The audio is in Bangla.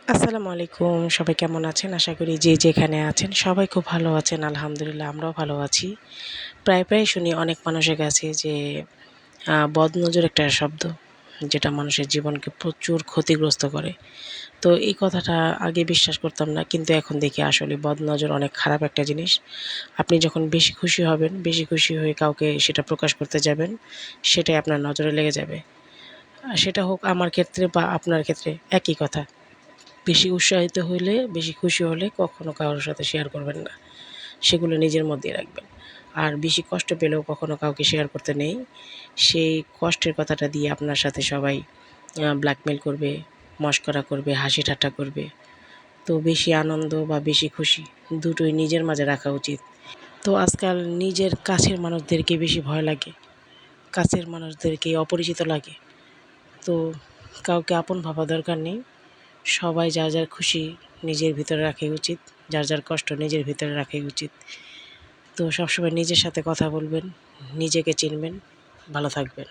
আসসালামু আলাইকুম। সবাই কেমন আছেন? আশা করি যে যেখানে আছেন সবাই খুব ভালো আছেন। আলহামদুলিল্লাহ আমরাও ভালো আছি। প্রায় শুনি অনেক মানুষের কাছে যে বদনজর একটা শব্দ যেটা মানুষের জীবনকে প্রচুর ক্ষতিগ্রস্ত করে। তো এই কথাটা আগে বিশ্বাস করতাম না। কিন্তু এখন দেখি আসলে বদনজর অনেক খারাপ একটা জিনিস। আপনি যখন বেশি খুশি হবেন, বেশি খুশি হয়ে কাউকে সেটা প্রকাশ করতে যাবেন, সেটাই আপনার নজরে লেগে যাবে। সেটা হোক আমার ক্ষেত্রে বা আপনার ক্ষেত্রে একই কথা। বেশি উৎসাহিত হইলে, বেশি খুশি হলে কখনো কারোর সাথে শেয়ার করবেন না। সেগুলো নিজের মধ্যেই রাখবেন। আর বেশি কষ্ট পেলেও কখনো কাউকে শেয়ার করতে নেই। সেই কষ্টের কথাটা দিয়ে আপনার সাথে সবাই ব্ল্যাকমেইল করবে, মশকরা করবে, হাসি ঠাট্টা করবে। তো বেশি আনন্দ বা বেশি খুশি দুটোই নিজের মাঝে রাখা উচিত। তো আজকাল নিজের কাছের মানুষদেরকে বেশি ভয় লাগে। কাছের মানুষদেরকে অপরিচিত লাগে। তো কাউকে আপন ভাবা দরকার নেই। সবাই যার খুশি নিজের ভিতরে রাখাই উচিত। যার কষ্ট নিজের ভিতরে রাখাই উচিত। তো সবসময় নিজের সাথে কথা বলবেন, নিজেকে চিনবেন, ভালো থাকবেন।